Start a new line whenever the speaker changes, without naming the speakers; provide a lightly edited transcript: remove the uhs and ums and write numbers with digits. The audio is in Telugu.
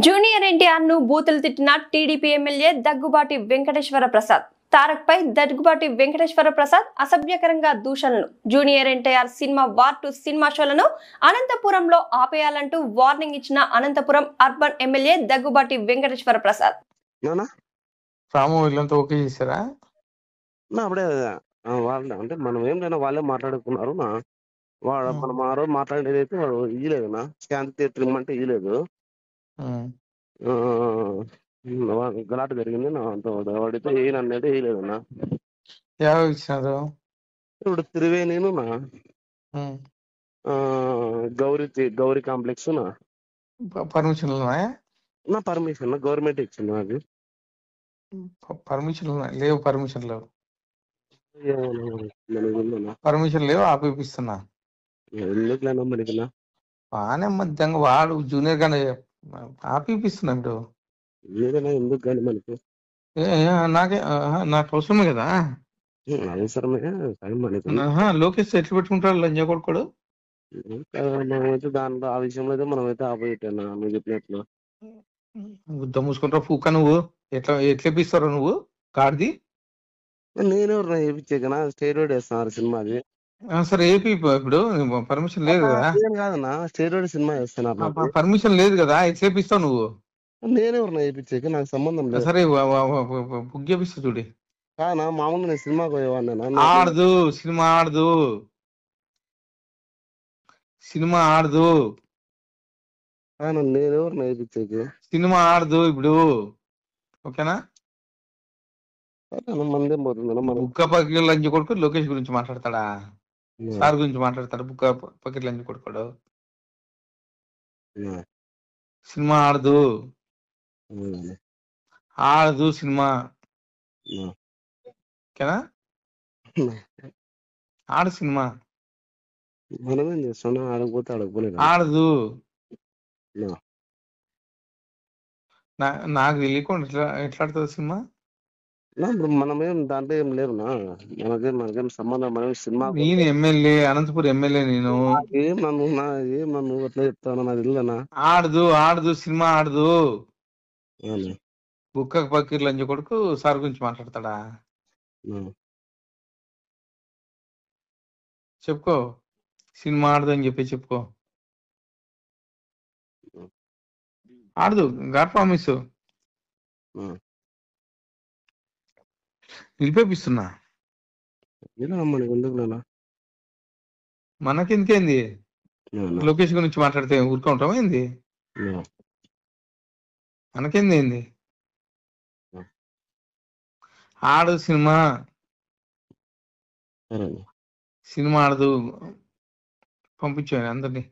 జూనియర్ ఎన్టీఆర్ ను బూతులు తిట్టిన టీడీపీ ఎమ్మెల్యే దగ్గుబాటి వెంకటేశ్వర ప్రసాద్. తారక్ పై దగ్గుబాటి వెంకటేశ్వర ప్రసాద్ అసభ్యకరంగా దూషణలు. Junior NTR cinema War 2 cinema షోలను అనంతపురంలో ఆపేయాలంటూ వార్నింగ్ ఇచ్చిన అనంతపురం అర్బన్ ఎమ్మెల్యే దగ్గుబాటి వెంకటేశ్వర ప్రసాద్.
రాము వీళ్ళంతా ఓకే చేశారా?
అప్పుడే వాళ్ళు అంటే మనం ఏం లేదా వాళ్ళే మాట్లాడుకున్నారు మనం ఆ రోజు మాట్లాడేది అయితే వాడు ఇయ్యలేదు శాంతి థియేటర్ ఇమ్మంటే ఇయ్యలేదు. గలాట జరిగింది వాడితే ఏనన్నది వేయలేదన్నా.
ఇచ్చినారు
ఇప్పుడు త్రివేణిను గౌరీ కాంప్లెక్స్
పర్మిషన్
నా పర్మిషన్ గవర్నమెంట్ ఇచ్చింది నాకు.
పర్మిషన్ లేవు, పర్మిషన్ లేవు, పర్మిషన్ లేవు, ఆపిస్తున్నా.
ఎందుకులేనా మనకినా
బాగానే మధ్యంగా వాడు జూనియర్ గానే ఆపిస్తున్నా. ఇప్పుడు
ఏదైనా ఎందుకు కానీ మనకి
నాకు అవసరమే కదా.
అవసరమే మనకి.
లోకేష్ ఎట్లు పెట్టుకుంటాడు లంజ కొడుకోడు.
మనమైతే దాంట్లో ఆ విషయంలో అయితే మనమైతే ఆపోజిట్ అన్నా నువ్వు చెప్పినట్లు.
గుద్ద మూసుకుంటావు పూక. నువ్వు ఎట్లా ఎట్లేపిస్తావు నువ్వు కార్ది?
నేనెవరు వేయించాకనా స్టేరోయిడ్ వేస్తున్నారు సినిమాది.
సరే ఏపీ ఇప్పుడు పర్మిషన్ లేదు కదా.
కాదన్నా స్టేరోయిడ్ సినిమా వేస్తున్నారు,
పర్మిషన్ లేదు కదా, ఎట్లేపిస్తావు నువ్వు?
నేనెవరు వేయించాక నాకు సంబంధం లేదు.
సరే బుక్ చేపిస్తా చూడి.
కాదన్నా మామూలుగా నేను సినిమాకి పోయేవాడినా.
ఆడదు సినిమా, ఆడదు సినిమా, ఆడదు.
నేనెవరు వేయించాక
సినిమా ఆడదు ఇప్పుడు. ఓకేనా?
మందేం పోతుంది.
బుక్క పక్కకి లంచ్ కొడుకు లోకేష్ గురించి మాట్లాడతాడా? సార్ గురించి మాట్లాడతాడు. బుక్క పక్కకి లంచ్ కొడుకోడు. సినిమా ఆడదు, ఆడదు సినిమా. ఓకేనా? ఆడు సినిమా
మనమేం చేస్తున్నా ఆడకపోతే ఆడకపోలేదు.
ఆడదు. నాకు తెలియకుండా ఎట్లా ఆడుతుంది సినిమా?
ఇప్పుడు మనమేం దాంట్లో ఏం లేవునా, మనకేం సంబంధం. మనం సినిమా
నేను ఎమ్మెల్యే, అనంతపురం ఎమ్మెల్యే. నేను
ఏం నన్ను అట్లా చెప్తాను నాకు తెలియదనా.
ఆడదు, ఆడదు సినిమా ఆడదు. బుక్క పక్కకి లంచ్ కొడుకు సార్ గురించి మాట్లాడతాడా? చెప్పుకో, సినిమా ఆడదు అని చెప్పి చెప్పుకో. ఆడదు, గాడ్ ప్రామిస్ నిలిపేపిస్తున్నా. మనకెందుకేంది? లోకేష్ గురించి మాట్లాడితే ఊరుకుంటామా ఏంది? మనకేంది ఏంది? ఆడు సినిమా, సినిమా ఆడదు. పంపించాను అందరినీ.